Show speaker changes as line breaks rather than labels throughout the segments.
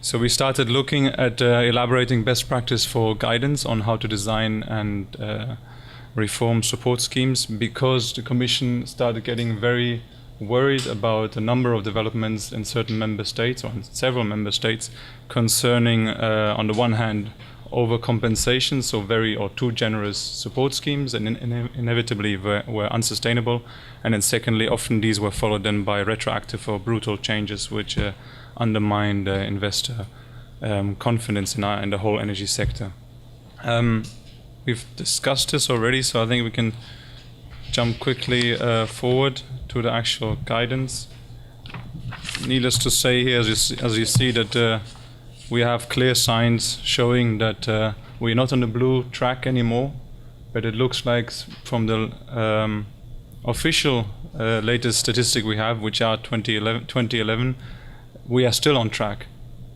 So we started looking at elaborating best practice for guidance on how to design and reform support schemes, because the Commission started getting very worried about a number of developments in certain member states, or in several member states, concerning, on the one hand, overcompensation, so very or too generous support schemes, and inevitably were unsustainable. And then secondly, often these were followed then by retroactive or brutal changes which undermined investor confidence in the whole energy sector. We've discussed this already, so I think we can jump quickly forward to the actual guidance. Needless to say here, as you see, that we have clear signs showing that we're not on the blue track anymore, but it looks like from the official latest statistic we have, which are 2011, we are still on track.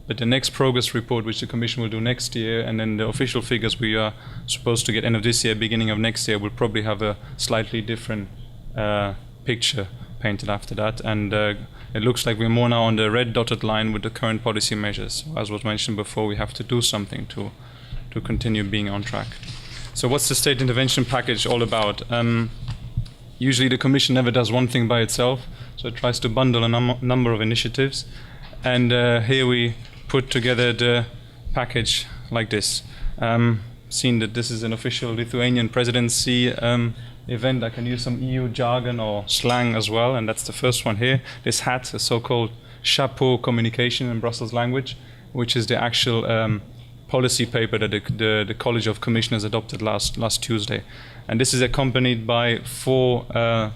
But the next progress report, which the Commission will do next year, and then the official figures we are supposed to get end of this year, beginning of next year, will probably have a slightly different picture painted after that. And it looks like we're more now on the red dotted line with the current policy measures. As was mentioned before, we have to do something to continue being on track. So what's the state intervention package all about? Usually the Commission never does one thing by itself, so it tries to bundle a number of initiatives. And here we put together the package like this. Seeing that this is an official Lithuanian presidency event, I can use some EU jargon or slang as well, and that's the first one here. This hat, a so-called chapeau communication in Brussels language, which is the actual policy paper that the College of Commissioners adopted last Tuesday. And this is accompanied by 4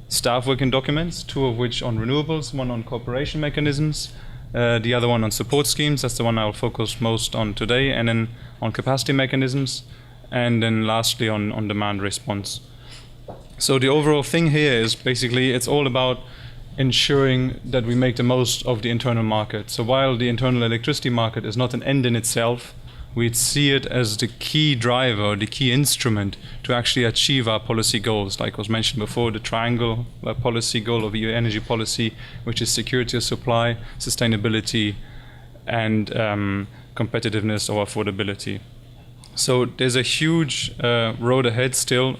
staff working documents, 2 of which on renewables, 1 on cooperation mechanisms, the other one on support schemes, that's the one I'll focus most on today, and then on capacity mechanisms, and then lastly on demand response. So the overall thing here is basically it's all about ensuring that we make the most of the internal market. So while the internal electricity market is not an end in itself, we see it as the key driver, the key instrument to actually achieve our policy goals. Like was mentioned before, the triangle policy goal of EU energy policy, which is security of supply, sustainability, and competitiveness or affordability. So there's a huge road ahead still.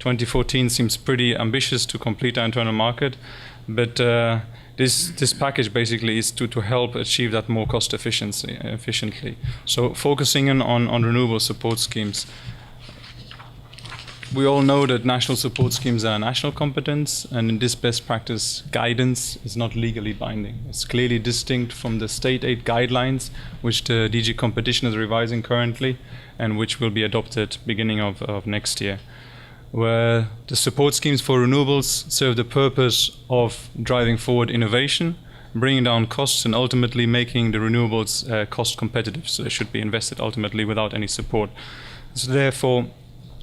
2014 seems pretty ambitious to complete our internal market, but this package basically is to help achieve that more cost efficiently. So focusing on renewable support schemes. We all know that national support schemes are national competence, and in this best practice guidance is not legally binding. It's clearly distinct from the state aid guidelines, which the DG Competition is revising currently, and which will be adopted beginning of next year, where the support schemes for renewables serve the purpose of driving forward innovation, bringing down costs, and ultimately making the renewables cost competitive. So they should be invested ultimately without any support. So therefore,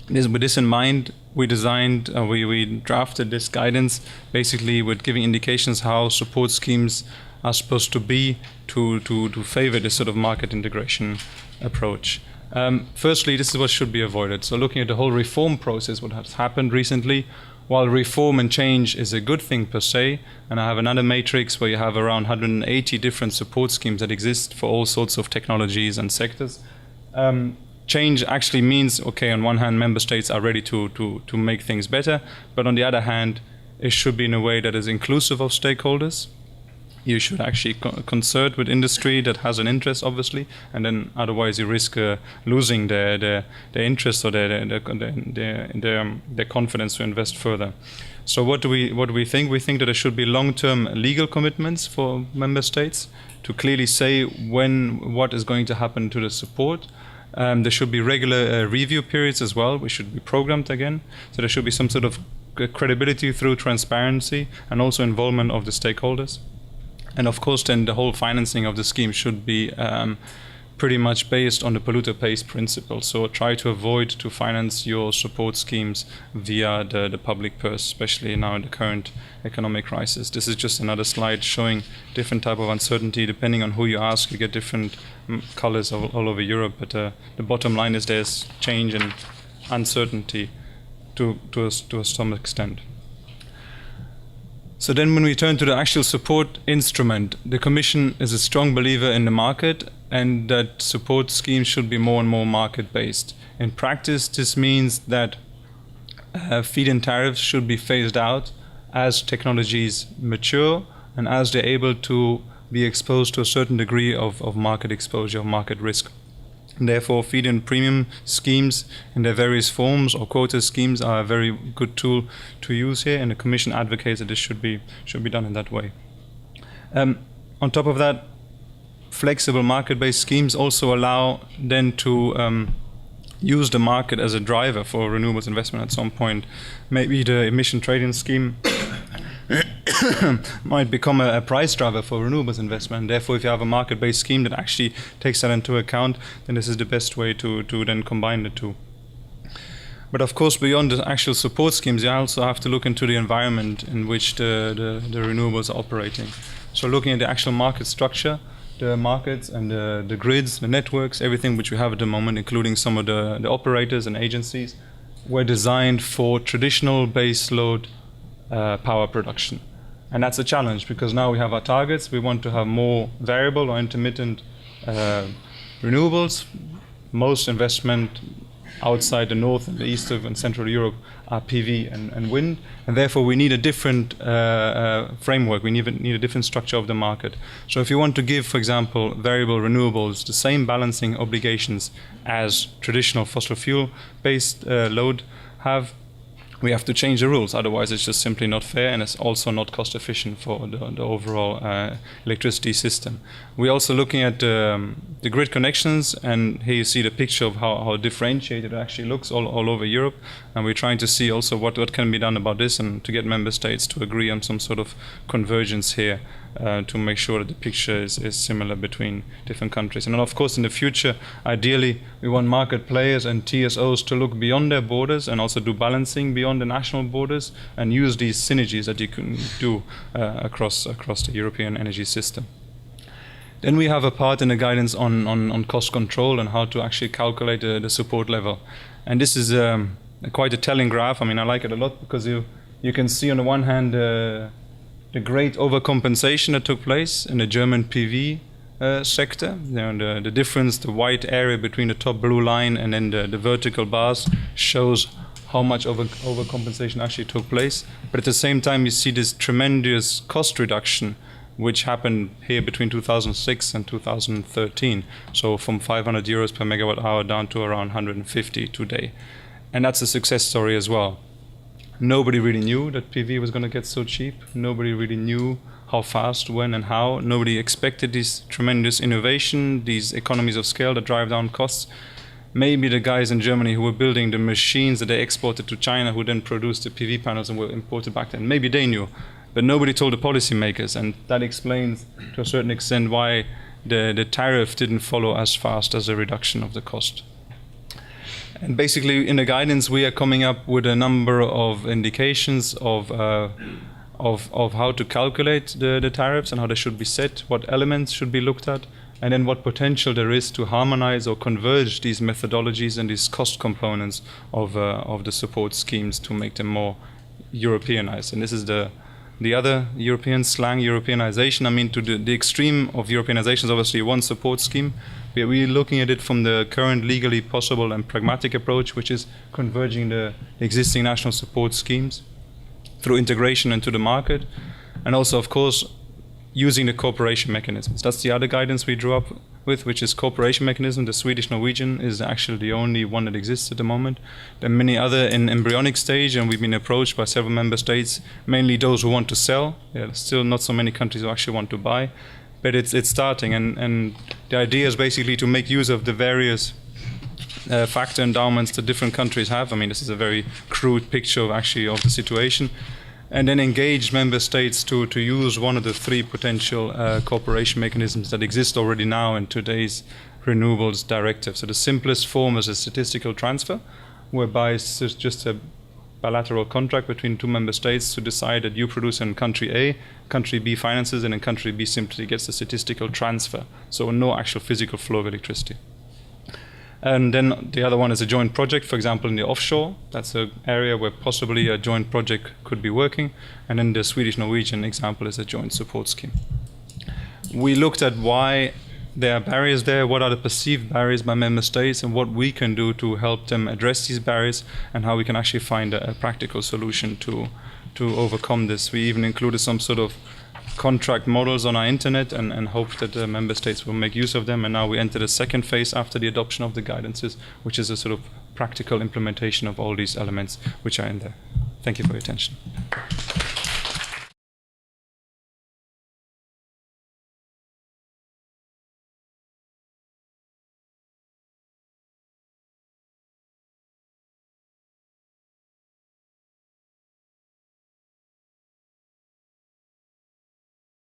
with this in mind, we drafted this guidance basically with giving indications how support schemes are supposed to be to favor this sort of market integration approach. Firstly, this is what should be avoided. So looking at the whole reform process, what has happened recently, while reform and change is a good thing per se, and I have another matrix where you have around 180 different support schemes that exist for all sorts of technologies and sectors, change actually means, okay, on one hand, member states are ready to make things better, but on the other hand, it should be in a way that is inclusive of stakeholders. You should actually concert with industry that has an interest, obviously, and then otherwise you risk losing their interest or their confidence to invest further. So what do we think? We think that there should be long-term legal commitments for member states to clearly say what is going to happen to the support. There should be regular review periods as well, which should be programmed again. So there should be some sort of credibility through transparency and also involvement of the stakeholders. And of course, then the whole financing of the scheme should be pretty much based on the polluter pays principle. So try to avoid to finance your support schemes via the public purse, especially now in the current economic crisis. This is just another slide showing different type of uncertainty. Depending on who you ask, you get different colors all over Europe. But the bottom line is there's change and uncertainty to some extent. So then when we turn to the actual support instrument, the Commission is a strong believer in the market and that support schemes should be more and more market-based. In practice, this means that feed-in tariffs should be phased out as technologies mature and as they're able to be exposed to a certain degree of market exposure, of market risk. And therefore, feed-in premium schemes in their various forms or quota schemes are a very good tool to use here, and the Commission advocates that this should be done in that way. On top of that, flexible market-based schemes also allow then to use the market as a driver for renewables investment at some point. Maybe the emission trading scheme might become a price driver for renewables investment. Therefore, if you have a market-based scheme that actually takes that into account, then this is the best way to then combine the two. But of course, beyond the actual support schemes, you also have to look into the environment in which the renewables are operating. So looking at the actual market structure, the markets and the grids, the networks, everything which we have at the moment, including some of the operators and agencies, were designed for traditional base load power production. And that's a challenge because now we have our targets. We want to have more variable or intermittent renewables. Most investment outside the north and the east of and central Europe are PV and wind, and therefore we need a different framework. We need a different structure of the market. So if you want to give, for example, variable renewables the same balancing obligations as traditional fossil fuel-based load have, we have to change the rules. Otherwise, it's just simply not fair, and it's also not cost efficient for the overall electricity system. We're also looking at the grid connections, and here you see the picture of how differentiated it actually looks all over Europe. And we're trying to see also what can be done about this, and to get member states to agree on some sort of convergence here to make sure that the picture is similar between different countries. And then, of course, in the future, ideally, we want market players and TSOs to look beyond their borders and also do balancing beyond the national borders and use these synergies that you can do across the European energy system. Then we have a part in the guidance on cost control and how to actually calculate the support level. And this is quite a telling graph. I mean, I like it a lot because you can see on the one hand the great overcompensation that took place in the German PV sector. You know, the difference, the white area between the top blue line and then the vertical bars shows how much overcompensation actually took place. But at the same time, you see this tremendous cost reduction which happened here between 2006 and 2013. So from 500 euros per megawatt hour down to around 150 today. And that's a success story as well. Nobody really knew that PV was going to get so cheap. Nobody really knew how fast, when, and how. Nobody expected this tremendous innovation, these economies of scale that drive down costs. Maybe the guys in Germany who were building the machines that they exported to China, who then produced the PV panels and were imported back then, maybe they knew. But nobody told the policymakers, and that explains to a certain extent why the tariff didn't follow as fast as the reduction of the cost. And basically, in the guidance, we are coming up with a number of indications of how to calculate the tariffs and how they should be set, what elements should be looked at, and then what potential there is to harmonize or converge these methodologies and these cost components of the support schemes to make them more Europeanized. And this is the other European slang, Europeanization. I mean, to the extreme of Europeanization is obviously one support scheme. We're looking at it from the current legally possible and pragmatic approach, which is converging the existing national support schemes through integration into the market, and also, of course, using the cooperation mechanisms. That's the other guidance we drew up with, which is cooperation mechanism. The Swedish-Norwegian is actually the only one that exists at the moment. There are many other in embryonic stage, and we've been approached by several member states, mainly those who want to sell. There's still not so many countries who actually want to buy, but it's starting, and the idea is basically to make use of the various factor endowments that different countries have. I mean, this is a very crude picture of the situation. And then engage member states to use one of the three potential cooperation mechanisms that exist already now in today's Renewables Directive. So the simplest form is a statistical transfer, whereby it's just a bilateral contract between two member states to decide that you produce in country A, country B finances, and in country B simply gets a statistical transfer. So no actual physical flow of electricity. And then the other one is a joint project, for example, in the offshore. That's an area where possibly a joint project could be working. And then the Swedish-Norwegian example is a joint support scheme. We looked at why there are barriers there, what are the perceived barriers by member states, and what we can do to help them address these barriers, and how we can actually find a practical solution to overcome this. We even included some sort of contract models on our internet and hope that the member states will make use of them. And now we enter the second phase after the adoption of the guidances, which is a sort of practical implementation of all these elements which are in there. Thank you for your attention.